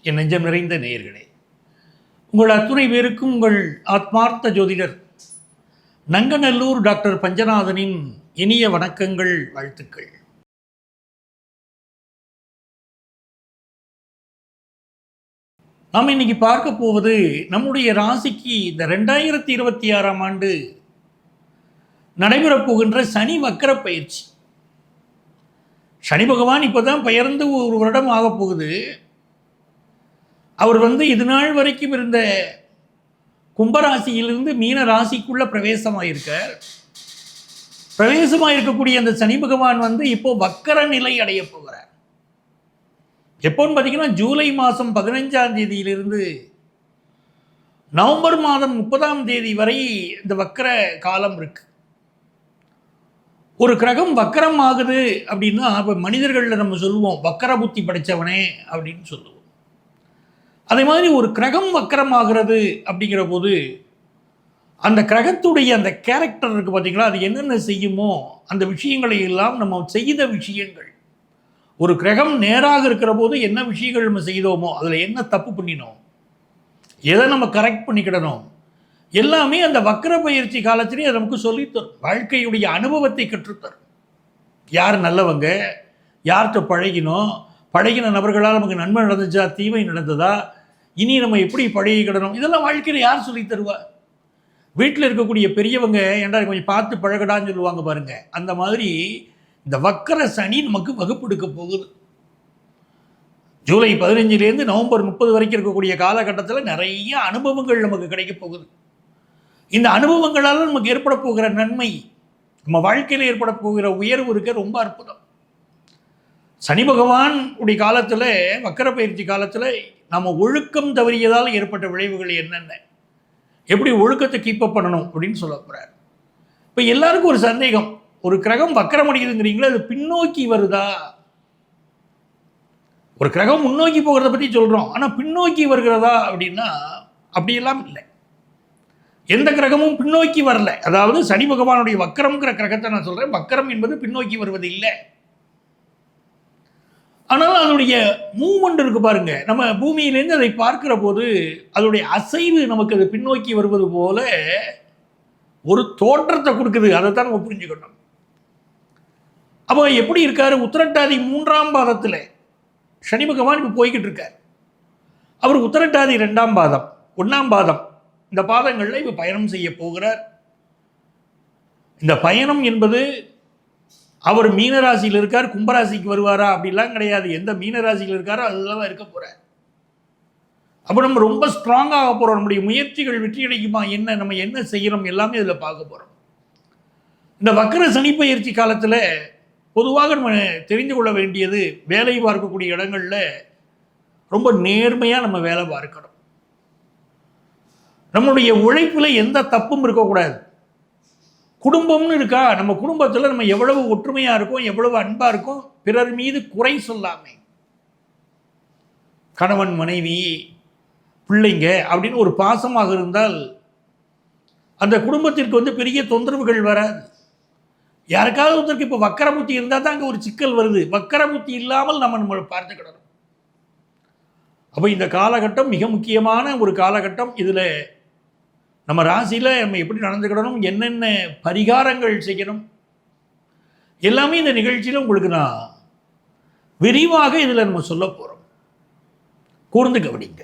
என் நெஞ்சம் நிறைந்த நேயர்களே, உங்கள் அத்துணை பேருக்கும் உங்கள் ஆத்மார்த்த ஜோதிடர் நங்கநல்லூர் டாக்டர் பஞ்சநாதனின் இனிய வணக்கங்கள், வாழ்த்துக்கள். நாம் இன்னைக்கு பார்க்க போவது நம்முடைய ராசிக்கு இந்த 2026ஆம் ஆண்டு நடைபெறப் போகின்ற சனி வக்கர பயிற்சி. சனி பகவான் இப்போதான் பெயர்ந்து ஒரு வருடம் ஆகப் போகுது. அவர் இது நாள் வரைக்கும் இருந்த கும்பராசியிலிருந்து மீன ராசிக்குள்ள பிரவேசமாயிருக்கார். பிரவேசமாயிருக்கக்கூடிய அந்த சனி பகவான் இப்போ வக்கர நிலை அடைய போகிறார். எப்போன்னு பார்த்தீங்கன்னா ஜூலை மாதம் 15ஆம் தேதியிலிருந்து நவம்பர் மாதம் 30ஆம் தேதி வரை இந்த வக்கர காலம் இருக்கு. ஒரு கிரகம் வக்கரம் ஆகுது அப்படின்னா இப்போ மனிதர்களில் நம்ம சொல்லுவோம் வக்கர புத்தி படைத்தவனே அப்படின்னு சொல்லுவோம். அதே மாதிரி ஒரு கிரகம் வக்கரமாகிறது அப்படிங்கிற போது அந்த கிரகத்துடைய அந்த கேரக்டர் இருக்குது பார்த்தீங்களா, அது என்னென்ன செய்யுமோ அந்த விஷயங்களை எல்லாம் நம்ம செய்த விஷயங்கள். ஒரு கிரகம் நேராக இருக்கிற போது என்ன விஷயங்கள் நம்ம செய்தோமோ, அதில் என்ன தப்பு பண்ணினோம், எதை நம்ம கரெக்ட் பண்ணிக்கிடணும், எல்லாமே அந்த வக்கர பயிற்சி காலத்திலே அது நமக்கு சொல்லித்தரும். வாழ்க்கையுடைய அனுபவத்தை கற்றுத்தரும். யார் நல்லவங்க, யார்கிட்ட பழகின நபர்களால் நமக்கு நன்மை நடந்துச்சா, தீமை நடந்ததா, இனி நம்ம எப்படி பழகிக்கிடணும், இதெல்லாம் வாழ்க்கையில் யார் சொல்லி தருவா? வீட்டில் இருக்கக்கூடிய பெரியவங்க ஏன்டா கொஞ்சம் பார்த்து பழகடான்னு சொல்லுவாங்க பாருங்க. அந்த மாதிரி இந்த வக்கர சனி நமக்கு வகுப்பெடுக்க போகுது. ஜூலை 15லேருந்து நவம்பர் 30 வரைக்கும் இருக்கக்கூடிய காலகட்டத்தில் நிறைய அனுபவங்கள் நமக்கு கிடைக்க போகுது. இந்த அனுபவங்களால் நமக்கு ஏற்பட போகிற நன்மை, நம்ம வாழ்க்கையில் ஏற்பட போகிற உயர்வு இருக்க ரொம்ப அற்புதம். சனி பகவான் உடைய காலத்தில், வக்கர பயிற்சி காலத்தில் நம்ம ஒழுக்கம் தவறியதால் ஏற்பட்ட விளைவுகள் என்னென்ன, எப்படி ஒழுக்கத்தை கீப்பப் பண்ணணும் அப்படின்னு சொல்ல போகிறார். இப்போ எல்லாருக்கும் ஒரு சந்தேகம், ஒரு கிரகம் வக்கரம் அடைக்குதுங்கிறீங்களா, அது பின்னோக்கி வருதா? ஒரு கிரகம் முன்னோக்கி போகிறத பற்றி சொல்கிறோம், ஆனால் பின்னோக்கி வருகிறதா அப்படின்னா அப்படியெல்லாம் இல்லை. எந்த கிரகமும் பின்னோக்கி வரல. அதாவது சனி பகவானுடைய வக்கரம்ங்கிற கிரகத்தை நான் சொல்கிறேன், வக்கரம் என்பது பின்னோக்கி வருவது இல்லை. ஆனால் அதனுடைய மூவ்மெண்ட் இருக்கு பாருங்க, நம்ம பூமியிலேருந்து அதை பார்க்கிற போது அதனுடைய அசைவு நமக்கு அது பின்னோக்கி வருவது போல ஒரு தோற்றத்தை கொடுக்குது. அதைத்தான் நம்ம புரிஞ்சுக்கணும். அப்போ எப்படி இருக்காரு, உத்திரட்டாதி 3ஆம் பாதத்தில் சனி பகவான் இப்போ போய்கிட்டு இருக்கார். அவர் உத்திரட்டாதி 2ஆம் பாதம், 1ஆம் பாதம், இந்த பாதங்களில் இப்போ பயணம் செய்ய போகிறார். இந்த பயணம் என்பது அவர் மீனராசியில் இருக்கார், கும்பராசிக்கு வருவாரா அப்படிலாம் கிடையாது. எந்த மீனராசியில் இருக்காரோ அதுதான் இருக்க போகிறார். அப்போ நம்ம ரொம்ப ஸ்ட்ராங்காக போகிறோம். நம்முடைய முயற்சிகள் வெற்றி அடைக்குமா, என்ன நம்ம என்ன செய்கிறோம் எல்லாமே இதில் பார்க்க போகிறோம். இந்த வக்கர சனி பயிற்சி காலத்தில் பொதுவாக நம்ம தெரிந்து கொள்ள வேண்டியது, வேலை பார்க்கக்கூடிய இடங்களில் ரொம்ப நேர்மையாக நம்ம வேலை பார்க்கணும். நம்மளுடைய உழைப்பில் எந்த தப்பும் இருக்கக்கூடாது. குடும்பம்னு இருக்கா, நம்ம குடும்பத்தில் நம்ம எவ்வளவு ஒற்றுமையாக இருக்கோம், எவ்வளவு அன்பாக இருக்கோம், பிறர் மீது குறை சொல்லாமல், கணவன் மனைவி பிள்ளைங்க அப்படின்னு ஒரு பாசமாக இருந்தால் அந்த குடும்பத்திற்கு பெரிய தொந்தரவுகள் வராது. யாருக்காவது ஒருத்தருக்கு இப்போ வக்கர புத்தி இருந்தால் தான் அங்கே ஒரு சிக்கல் வருது. வக்கர புத்தி இல்லாமல் நம்மளை பார்த்துக்கிடணும். அப்போ இந்த காலகட்டம் மிக முக்கியமான ஒரு காலகட்டம். இதில் நம்ம ராசியில் நம்ம எப்படி நடந்துக்கிடணும், என்னென்ன பரிகாரங்கள் செய்யணும், எல்லாமே இந்த நிகழ்ச்சியில் உங்களுக்கு நான் விரிவாக இதில் நம்ம சொல்ல போகிறோம். கூர்ந்து கவனிங்க.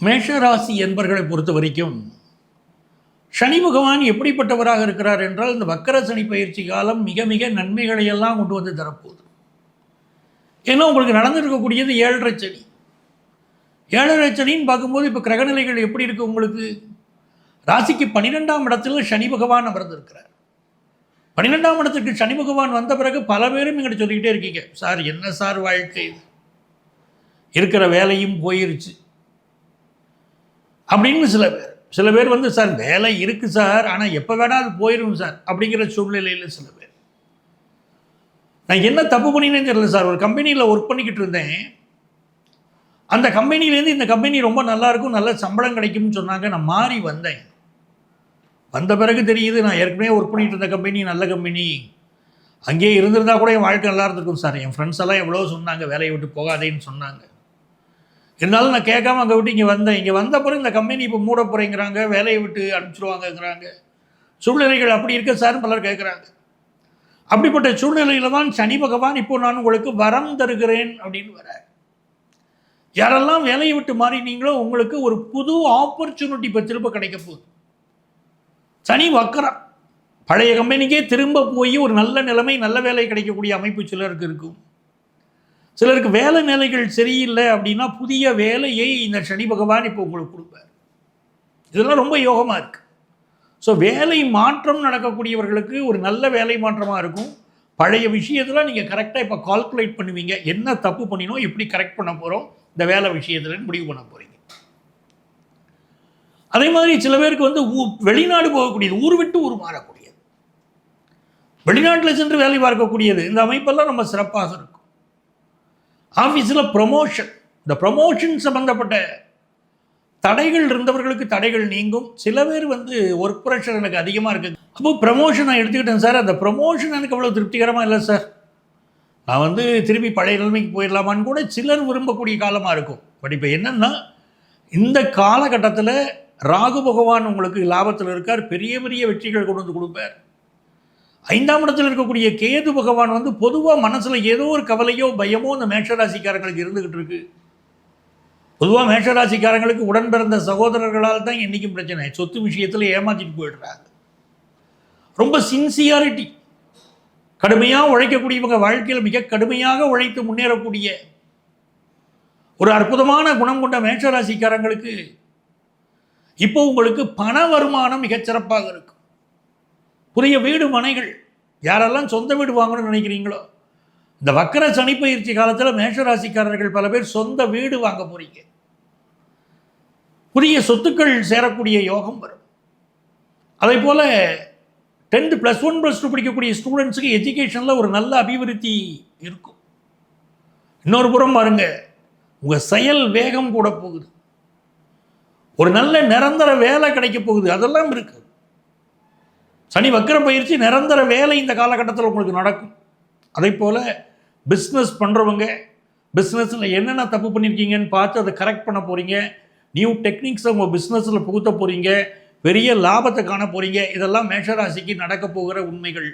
மேஷராசி என்பர்களை பொறுத்த வரைக்கும் சனி பகவான் எப்படிப்பட்டவராக இருக்கிறார் என்றால், இந்த வக்கர சனி பயிற்சி காலம் மிக மிக நன்மைகளை எல்லாம் கொண்டு வந்து தரப்போகுது. ஏன்னா உங்களுக்கு நடந்துருக்கக்கூடியது 7.5 சனி. 7.5 சனின்னு பார்க்கும்போது இப்போ கிரகநிலைகள் எப்படி இருக்குது உங்களுக்கு, ராசிக்கு 12ஆம் இடத்துல சனி பகவான் அமர்ந்திருக்கிறார். 12ஆம் இடத்துக்கு சனி பகவான் வந்த பிறகு பல பேரும் எங்கிட்ட சொல்லிக்கிட்டே இருக்கீங்க, சார் என்ன சார் வாழ்க்கை, இருக்கிற வேலையும் போயிருச்சு அப்படின்னு சில பேர் சார் வேலை இருக்குது சார், ஆனால் எப்போ வேணால் அது போயிடும் சார் அப்படிங்கிற சூழ்நிலையில் சில பேர். நான் என்ன தப்பு பண்ணினேன்னு தெரியல சார், ஒரு கம்பெனியில் ஒர்க் பண்ணிக்கிட்டு இருந்தேன், அந்த கம்பெனிலேருந்து இந்த கம்பெனி ரொம்ப நல்லாயிருக்கும், நல்ல சம்பளம் கிடைக்கும்னு சொன்னாங்க, நான் மாறி வந்தேன். வந்த பிறகு தெரியுது, நான் ஏற்கனவே ஒர்க் பண்ணிட்டு இருந்த கம்பெனி நல்ல கம்பெனி, அங்கேயே இருந்திருந்தா கூட என் வாழ்க்கை நல்லா இருந்திருக்கும் சார். என் ஃப்ரெண்ட்ஸ் எல்லாம் எவ்வளோ சொன்னாங்க, வேலையை விட்டு போகாதேன்னு சொன்னாங்க. இருந்தாலும் நான் கேட்காம அங்கே விட்டு இங்கே வந்தேன். இங்கே வந்த பிறகு இந்த கம்பெனி இப்போ மூட போகிறேங்கிறாங்க, வேலையை விட்டு அனுப்பிச்சிடுவாங்கங்கிறாங்க. சூழ்நிலைகள் அப்படி இருக்க சார் பலர் கேட்குறாங்க. அப்படிப்பட்ட சூழ்நிலையில் தான் சனி பகவான் இப்போ நான் உங்களுக்கு வரம் தருகிறேன் அப்படின்னு வரார். யாரெல்லாம் வேலையை விட்டு மாறினீங்களோ உங்களுக்கு ஒரு புது ஆப்பர்ச்சுனிட்டி இப்போ திரும்ப கிடைக்க போகுது. சனி வக்கரம், பழைய கம்பெனிக்கே திரும்ப போய் ஒரு நல்ல நிலைமை, நல்ல வேலை கிடைக்கக்கூடிய அமைப்பு சிலருக்கு இருக்கும். சிலருக்கு வேலை நிலைகள் சரியில்லை அப்படின்னா புதிய வேலையை இந்த சனி பகவான் இப்போ உங்களுக்கு கொடுப்பார். இதெல்லாம் ரொம்ப யோகமாக இருக்குது. ஸோ வேலை மாற்றம் நடக்கக்கூடியவர்களுக்கு ஒரு நல்ல வேலை மாற்றமாக இருக்கும். பழைய விஷயத்தில் நீங்கள் கரெக்டாக இப்போ கால்குலேட் பண்ணுவீங்க, என்ன தப்பு பண்ணினோம், எப்படி கரெக்ட் பண்ண போகிறோம் இந்த வேலை விஷயத்தில் முடிவு பண்ண போகிறீங்க. அதே மாதிரி சில பேருக்கு வந்து வெளிநாடு போகக்கூடியது, ஊர் விட்டு ஊர் மாறக்கூடியது, வெளிநாட்டில் சென்று வேலை பார்க்கக்கூடியது, இந்த அமைப்பெல்லாம் நம்ம சிறப்பாக இருக்கும். ஆஃபீஸில் ப்ரொமோஷன், இந்த ப்ரொமோஷன் சம்பந்தப்பட்ட தடைகள் இருந்தவர்களுக்கு தடைகள் நீங்கும். சில பேர் வந்து ஒர்க் ப்ரெஷர் எனக்கு அதிகமாக இருக்குது, அப்போ ப்ரமோஷன் நான் எடுத்துக்கிட்டேன் சார், அந்த ப்ரமோஷன் எனக்கு அவ்வளோ திருப்திகரமாக இல்லை சார், நான் வந்து திருப்பி பழைய நிலைமைக்கு போயிடலாமான்னு கூட சிலர் விரும்பக்கூடிய காலமாக இருக்கும். பட் இப்போ என்னென்னா இந்த காலகட்டத்தில் ராகு பகவான் உங்களுக்கு லாபத்தில் இருக்கார், பெரிய பெரிய வெற்றிகள் கொண்டு வந்து கொடுப்பார். 5ஆம் இடத்தில் இருக்கக்கூடிய கேது பகவான் வந்து பொதுவாக மனசில் ஏதோ ஒரு கவலையோ பயமோ இந்த மேஷராசிக்காரங்களுக்கு இருந்துக்கிட்டு இருக்கு. பொதுவாக மேஷராசிக்காரங்களுக்கு உடன் பிறந்த சகோதரர்களால் தான் என்றைக்கும் பிரச்சனை. சொத்து விஷயத்தில் ஏமாற்றிட்டு போயிடுறாங்க. ரொம்ப சின்சியாரிட்டி, கடுமையாக உழைக்கக்கூடியவங்க, வாழ்க்கையில் மிக கடுமையாக உழைத்து முன்னேறக்கூடிய ஒரு அற்புதமான குணம் கொண்ட மேஷராசிக்காரங்களுக்கு இப்போ உங்களுக்கு பண வருமானம் மிகச்சிறப்பாக இருக்கும். புதிய வீடு மனைகள், யாரெல்லாம் சொந்த வீடு வாங்கணும்னு நினைக்கிறீங்களோ இந்த வக்கர சனி பயிற்சி காலத்தில் மேஷராசிக்காரர்கள் பல பேர் சொந்த வீடு வாங்க போறீங்க. புதிய சொத்துக்கள் சேரக்கூடிய யோகம் வரும். அதே போல் 10th +1 +2 படிக்கக்கூடிய ஸ்டூடெண்ட்ஸுக்கு எஜுகேஷனில் ஒரு நல்ல அபிவிருத்தி இருக்கும். இன்னொரு புறம் பாருங்க, உங்கள் செயல் வேகம் கூட போகுது, ஒரு நல்ல நிரந்தர வேலை கிடைக்க போகுது, அதெல்லாம் இருக்குது. சனி வக்கர பயிற்சி நிரந்தர வேலை இந்த காலகட்டத்தில் உங்களுக்கு நடக்கும். அதே போல் பிஸ்னஸ் பண்ணுறவங்க, பிஸ்னஸில் என்னென்ன தப்பு பண்ணியிருக்கீங்கன்னு பார்த்து அதை கரெக்ட் பண்ண போகிறீங்க. நியூ டெக்னிக்ஸை உங்கள் பிஸ்னஸில் புகுத்த போகிறீங்க, பெரிய லாபத்தை காண போகிறீங்க. இதெல்லாம் மேஷராசிக்கு நடக்க போகிற உண்மைகள்.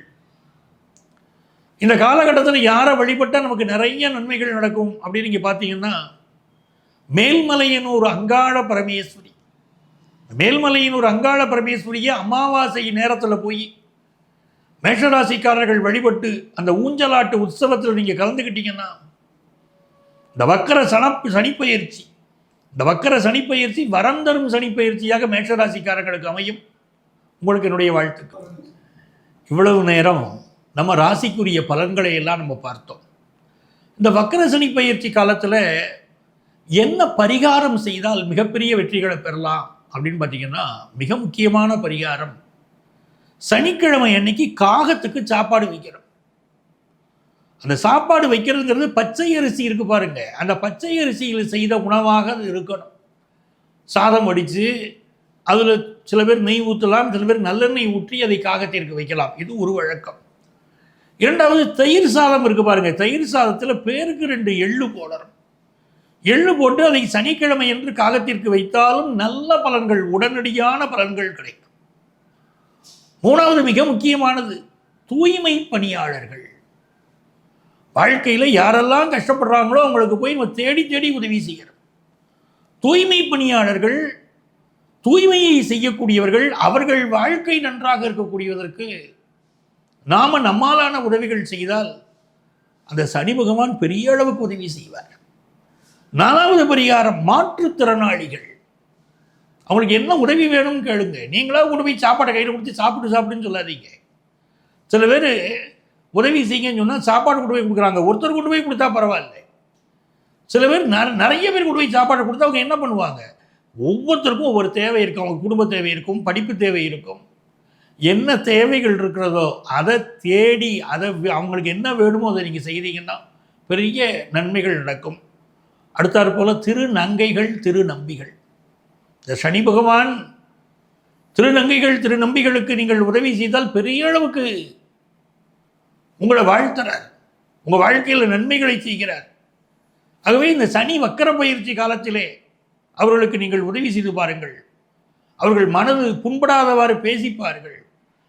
இந்த காலகட்டத்தில் யாரை வழிபட்டால் நமக்கு நிறைய நன்மைகள் நடக்கும் அப்படின்னு நீங்கள் பார்த்தீங்கன்னா, மேல்மலையனூர் அங்காள பரமேஸ்வரி, மேல்மலையனூர் அங்காள பரமேஸ்வரியை அமாவாசை நேரத்தில் போய் மேஷராசிக்காரர்கள் வழிபட்டு அந்த ஊஞ்சலாட்டு உற்சவத்தில் நீங்கள் கலந்துக்கிட்டீங்கன்னா இந்த வக்கர சனிப்பயிற்சி, இந்த வக்கர சனிப்பயிற்சி வரம் தரும் சனிப்பயிற்சியாக மேஷராசிக்காரர்களுக்கு அமையும். உங்களுக்கு என்னுடைய வாழ்த்துக்கள். இவ்வளவு நேரம் நம்ம ராசிக்குரிய பலன்களை எல்லாம் நம்ம பார்த்தோம். இந்த வக்கர சனிப்பயிற்சி காலத்தில் என்ன பரிகாரம் செய்தால் மிகப்பெரிய வெற்றிகளை பெறலாம் அப்படின்னு பார்த்தீங்கன்னா, மிக முக்கியமான பரிகாரம் சனிக்கிழமை அன்னைக்கு காகத்துக்கு சாப்பாடு வைக்கிறோம். அந்த சாப்பாடு வைக்கிறதுங்கிறது பச்சை அரிசி இருக்கு பாருங்க, அந்த பச்சை அரிசியில் செய்த உணவாக அது இருக்கணும். சாதம் வடித்து அதில் சில பேர் நெய் ஊற்றலாம், சில பேர் நல்லெண்ணெய் ஊற்றி அதை காகத்திற்கு வைக்கலாம். இது ஒரு வழக்கம். இரண்டாவது, தயிர் சாதம் இருக்கு பாருங்க, தயிர் சாதத்தில் பேருக்கு 2 எள்ளு போடணும். எள்ளு போட்டு அதை சனிக்கிழமை என்று காகத்திற்கு வைத்தாலும் நல்ல பலன்கள், உடனடியான பலன்கள் கிடைக்கும். மூணாவது, மிக முக்கியமானது, தூய்மை பணியாளர்கள். வாழ்க்கையில் யாரெல்லாம் கஷ்டப்படுறாங்களோ அவங்களுக்கு போய் நம்ம தேடி தேடி உதவி செய்கிறோம். தூய்மை பணியாளர்கள், தூய்மையை செய்யக்கூடியவர்கள், அவர்கள் வாழ்க்கை நன்றாக இருக்கக்கூடியதற்கு நாம் நம்மாலான உதவிகள் செய்தால் அந்த சனி பகவான் பெரிய அளவுக்கு உதவி செய்வார். 4வது பரிகாரம், மாற்றுத்திறனாளிகள். அவங்களுக்கு என்ன உதவி வேணும்னு கேளுங்க. நீங்களா கொண்டு போய் சாப்பாடை கையில் கொடுத்து சாப்பிடுன்னு சொல்லாதீங்க. சில பேர் உதவி செய்யுங்கன்னு சொன்னால் சாப்பாடு கொண்டு போய் கொடுக்குறாங்க, ஒருத்தர் கொண்டு போய் கொடுத்தா பரவாயில்ல. சில பேர் நிறைய பேர் கொண்டு போய் சாப்பாடு கொடுத்தா அவங்க என்ன பண்ணுவாங்க, ஒவ்வொருத்தருக்கும் ஒவ்வொரு தேவை இருக்கும். அவங்க குடும்ப தேவை இருக்கும், படிப்பு தேவை இருக்கும். என்ன தேவைகள் இருக்கிறதோ அதை தேடி அவங்களுக்கு என்ன வேணுமோ அதை நீங்கள் செய்தீங்கன்னா பெரிய நன்மைகள் நடக்கும். அடுத்தாற் போல் திருநங்கைகள், திருநம்பிகள். இந்த சனி பகவான் திருநங்கைகள் திருநம்பிகளுக்கு நீங்கள் உதவி செய்தால் பெரிய அளவுக்கு உங்களை வாழ்த்துறார், உங்கள் வாழ்க்கையில் நன்மைகளை செய்கிறார். ஆகவே இந்த சனி வக்கர பயிற்சி காலத்திலே அவர்களுக்கு நீங்கள் உதவி செய்து பாருங்கள். அவர்கள் மனது புண்படாதவாறு பேசிப்பார்கள்.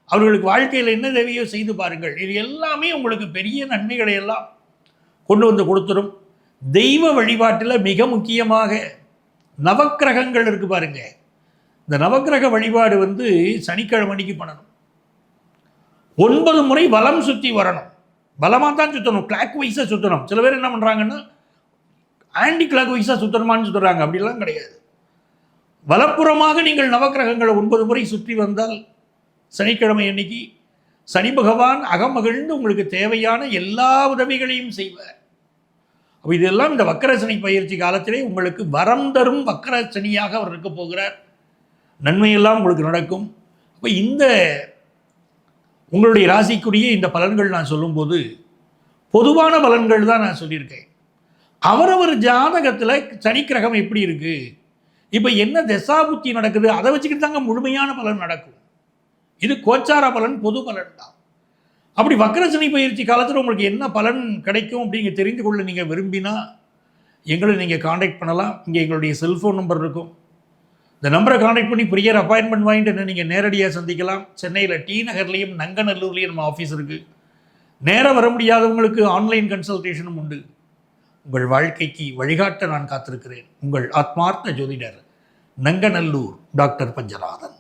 அவர்களுக்கு வாழ்க்கையில் என்ன தேவையோ செய்து பாருங்கள். இது எல்லாமே உங்களுக்கு பெரிய நன்மைகளை எல்லாம் கொண்டு வந்து கொடுத்துரும். தெய்வ வழிபாட்டில் மிக முக்கியமாக நவக்கிரகங்கள் இருக்குது பாருங்க. இந்த நவக்கிரக வழிபாடு சனிக்கிழமைக்கு பண்ணணும். 9 முறை வலம் சுற்றி வரணும். பலமாக தான் சுற்றணும், கிளாக் வைஸாக சுற்றணும். சில பேர் என்ன பண்ணுறாங்கன்னா ஆன்டி கிளாக் வைஸாக சுற்றணுமான்னு சுற்றுறாங்க. அப்படிலாம் கிடையாது. வலப்புறமாக நீங்கள் நவக்கிரகங்களை 9 முறை சுற்றி வந்தால் சனிக்கிழமை அன்னைக்கு சனி பகவான் அகமகிழ்ந்து உங்களுக்கு தேவையான எல்லா உதவிகளையும் செய்வார். அப்போ இதெல்லாம் இந்த வக்கர சனி பயிற்சி காலத்திலே உங்களுக்கு வரம் தரும் வக்கர சனியாக அவர் இருக்க போகிறார். நன்மையெல்லாம் உங்களுக்கு நடக்கும். அப்போ இந்த உங்களுடைய ராசிக்குரிய இந்த பலன்கள் நான் சொல்லும்போது பொதுவான பலன்கள் தான் நான் சொல்லியிருக்கேன். அவரவர் ஜாதகத்தில் சனிக்கிரகம் எப்படி இருக்குது, இப்போ என்ன தசாபுத்தி நடக்குது, அதை வச்சுக்கிட்டு தாங்க முழுமையான பலன் நடக்கும். இது கோச்சார பலன், பொது பலன் தான். அப்படி வக்கர சனி பயிற்சி காலத்தில் உங்களுக்கு என்ன பலன் கிடைக்கும் அப்படிங்க தெரிந்து கொள்ள நீங்கள் விரும்பினா எங்களை நீங்கள் காண்டாக்ட் பண்ணலாம். இங்கே எங்களுடைய செல்ஃபோன் நம்பர் இருக்கும். இந்த நம்பரை காண்டாக்ட் பண்ணி ப்ரியர் அப்பாயின்மெண்ட் வாங்கிட்டு என்ன நீங்கள் நேரடியாக சந்திக்கலாம். சென்னையில் டி நகர்லேயும் நங்கநல்லூர்லேயும் நம்ம ஆஃபீஸ் இருக்குது. நேராக வர முடியாதவங்களுக்கு ஆன்லைன் கன்சல்டேஷனும் உண்டு. உங்கள் வாழ்க்கைக்கு வழிகாட்ட நான் காத்திருக்கிறேன். உங்கள் ஆத்மார்த்த ஜோதிடர் நங்கநல்லூர் டாக்டர் பஞ்சநாதன்.